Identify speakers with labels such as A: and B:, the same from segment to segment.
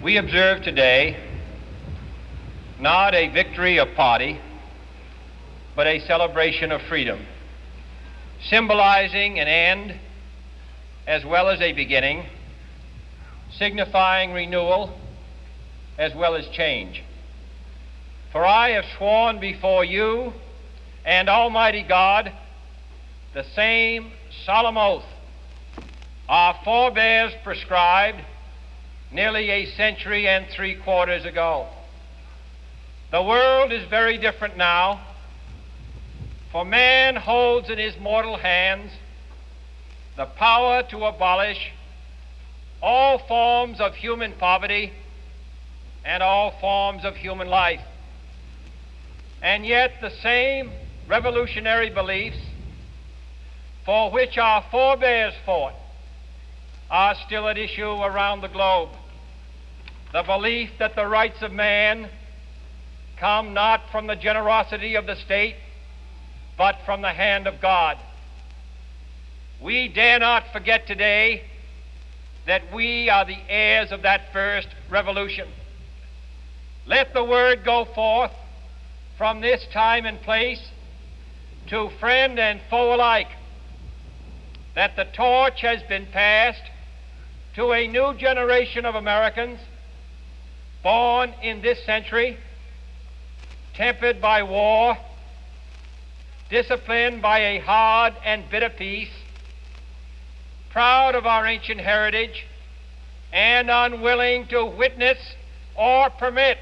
A: We observe today not a victory of party, but a celebration of freedom, symbolizing an end as well as a beginning, signifying renewal as well as change. For I have sworn before you and Almighty God the same solemn oath our forebears prescribed nearly a century and 3/4 ago. The world is very different now, for man holds in his mortal hands the power to abolish all forms of human poverty and all forms of human life. And yet the same revolutionary beliefs for which our forebears fought are still at issue around the globe. The belief that the rights of man come not from the generosity of the state, but from the hand of God. We dare not forget today that we are the heirs of that first revolution. Let the word go forth from this time and place to friend and foe alike that the torch has been passed to a new generation of Americans born in this century, tempered by war, disciplined by a hard and bitter peace, proud of our ancient heritage, and unwilling to witness or permit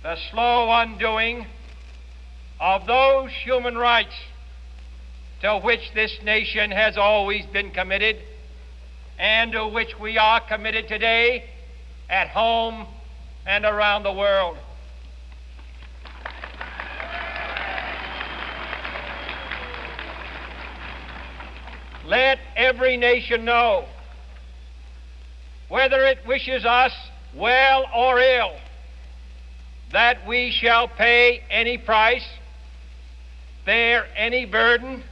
A: the slow undoing of those human rights to which this nation has always been committed and to which we are committed today at home and around the world. Let every nation know, whether it wishes us well or ill, that we shall pay any price, bear any burden,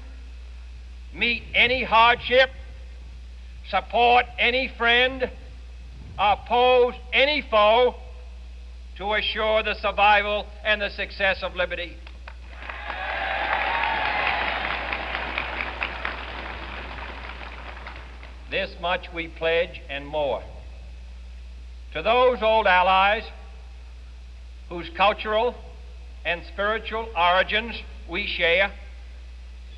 A: meet any hardship, support any friend, oppose any foe to assure the survival and the success of liberty. This much we pledge and more. To those old allies whose cultural and spiritual origins we share,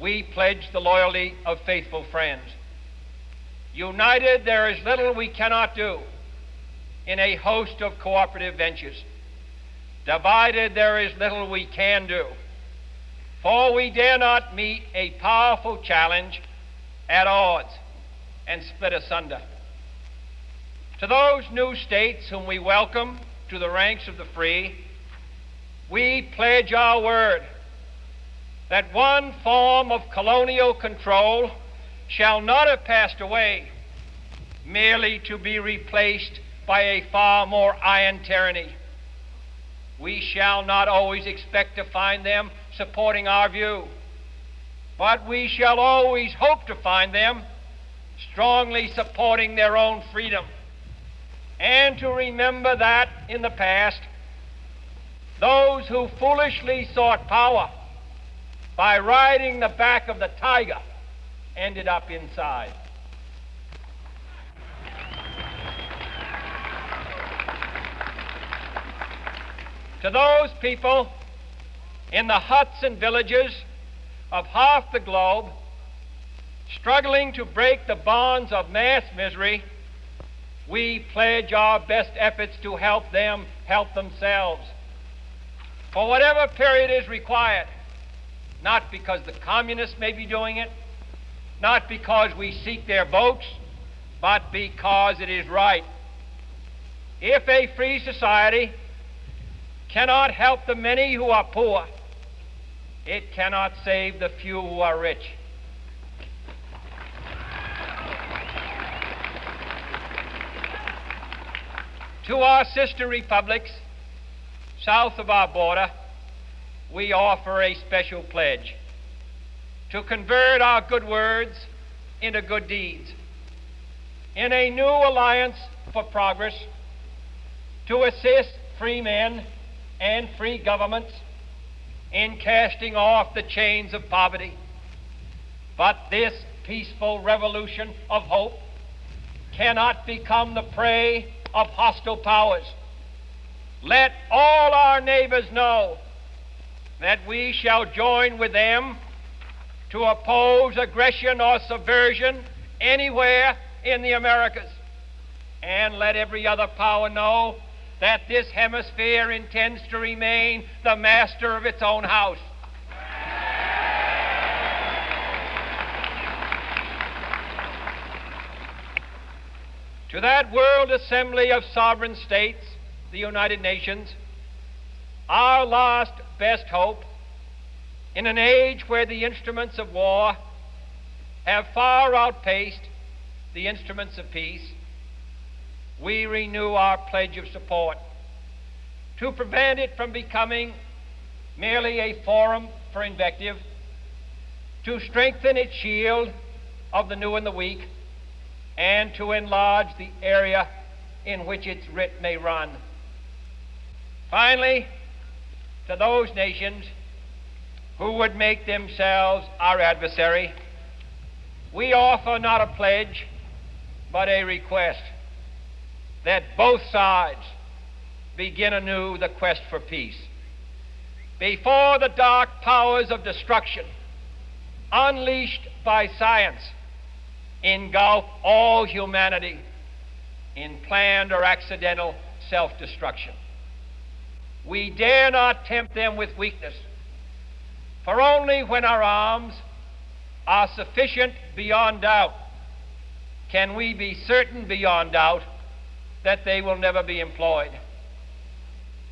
A: we pledge the loyalty of faithful friends. United, there is little we cannot do in a host of cooperative ventures. Divided, there is little we can do, for we dare not meet a powerful challenge at odds and split asunder. To those new states whom we welcome to the ranks of the free, we pledge our word that one form of colonial control shall not have passed away merely to be replaced by a far more iron tyranny. We shall not always expect to find them supporting our view, but we shall always hope to find them strongly supporting their own freedom, and to remember that in the past, those who foolishly sought power by riding the back of the tiger ended up inside. To those people in the huts and villages of half the globe struggling to break the bonds of mass misery, we pledge our best efforts to help them help themselves for whatever period is required, not because the communists may be doing it, not because we seek their votes, but because it is right. If a free society cannot help the many who are poor, it cannot save the few who are rich. To our sister republics south of our border, we offer a special pledge to convert our good words into good deeds. In a new alliance for progress, to assist free men and free governments in casting off the chains of poverty. But this peaceful revolution of hope cannot become the prey of hostile powers. Let all our neighbors know that we shall join with them to oppose aggression or subversion anywhere in the Americas. And let every other power know that this hemisphere intends to remain the master of its own house. To that World Assembly of Sovereign States, the United Nations, our last best hope, in an age where the instruments of war have far outpaced the instruments of peace, we renew our pledge of support to prevent it from becoming merely a forum for invective, to strengthen its shield of the new and the weak, and to enlarge the area in which its writ may run. Finally, to those nations who would make themselves our adversary, we offer not a pledge, but a request that both sides begin anew the quest for peace. Before the dark powers of destruction, unleashed by science, engulf all humanity in planned or accidental self-destruction. We dare not tempt them with weakness, for only when our arms are sufficient beyond doubt can we be certain beyond doubt that they will never be employed.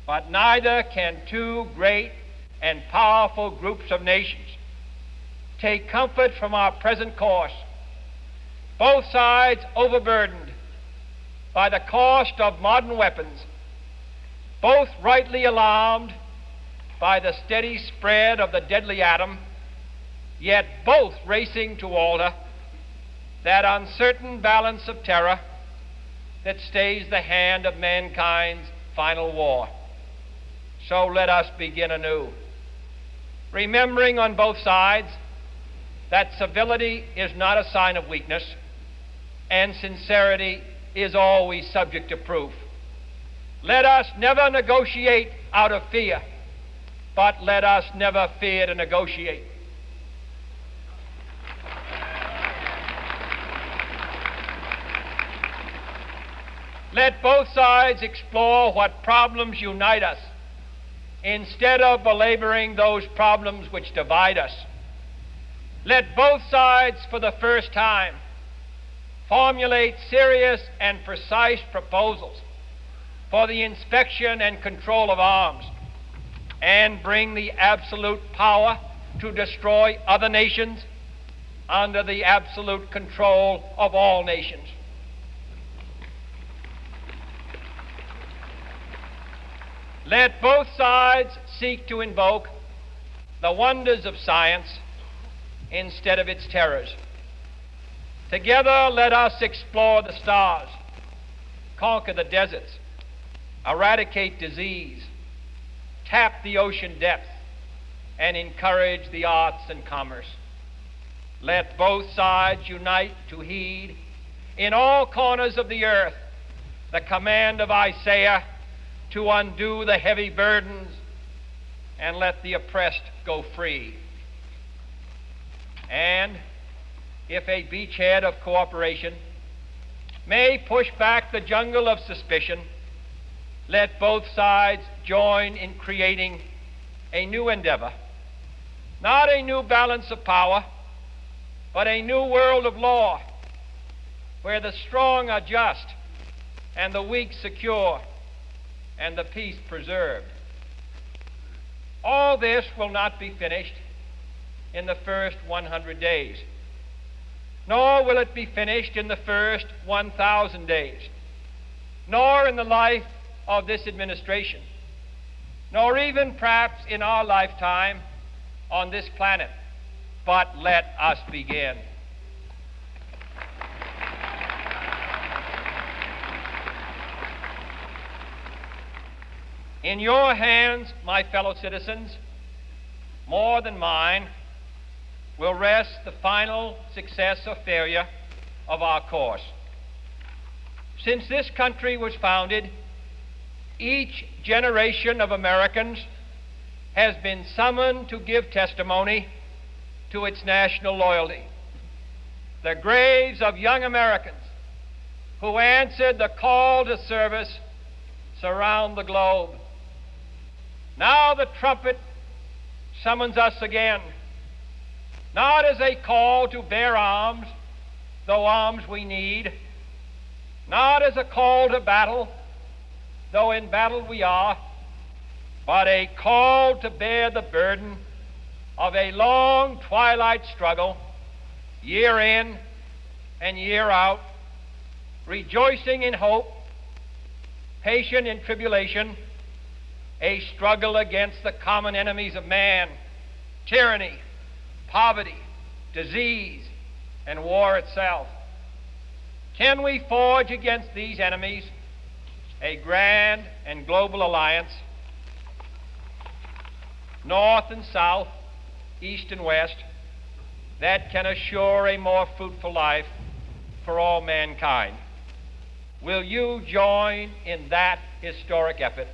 A: But neither can two great and powerful groups of nations take comfort from our present course, both sides overburdened by the cost of modern weapons, both rightly alarmed by the steady spread of the deadly atom, yet both racing to alter that uncertain balance of terror that stays the hand of mankind's final war. So let us begin anew, remembering on both sides that civility is not a sign of weakness, and sincerity is always subject to proof. Let us never negotiate out of fear, but let us never fear to negotiate. Let both sides explore what problems unite us, instead of belaboring those problems which divide us. Let both sides, for the first time, formulate serious and precise proposals for the inspection and control of arms, and bring the absolute power to destroy other nations under the absolute control of all nations. Let both sides seek to invoke the wonders of science instead of its terrors. Together, let us explore the stars, conquer the deserts, eradicate disease, tap the ocean depths, and encourage the arts and commerce. Let both sides unite to heed in all corners of the earth the command of Isaiah to undo the heavy burdens and let the oppressed go free. And if a beachhead of cooperation may push back the jungle of suspicion, let both sides join in creating a new endeavor, not a new balance of power, but a new world of law, where the strong are just and the weak secure and the peace preserved. All this will not be finished in the first 100 days, nor will it be finished in the first 1,000 days, nor in the life of this administration, nor even perhaps in our lifetime on this planet. But let us begin. In your hands, my fellow citizens, more than mine, will rest the final success or failure of our course. Since this country was founded, each generation of Americans has been summoned to give testimony to its national loyalty. The graves of young Americans who answered the call to service surround the globe. Now the trumpet summons us again, not as a call to bear arms, though arms we need, not as a call to battle, though in battle we are, but a call to bear the burden of a long twilight struggle, year in and year out, rejoicing in hope, patient in tribulation, a struggle against the common enemies of man, tyranny, poverty, disease, and war itself. Can we forge against these enemies a grand and global alliance, North and South, East and West, that can assure a more fruitful life for all mankind? Will you join in that historic effort?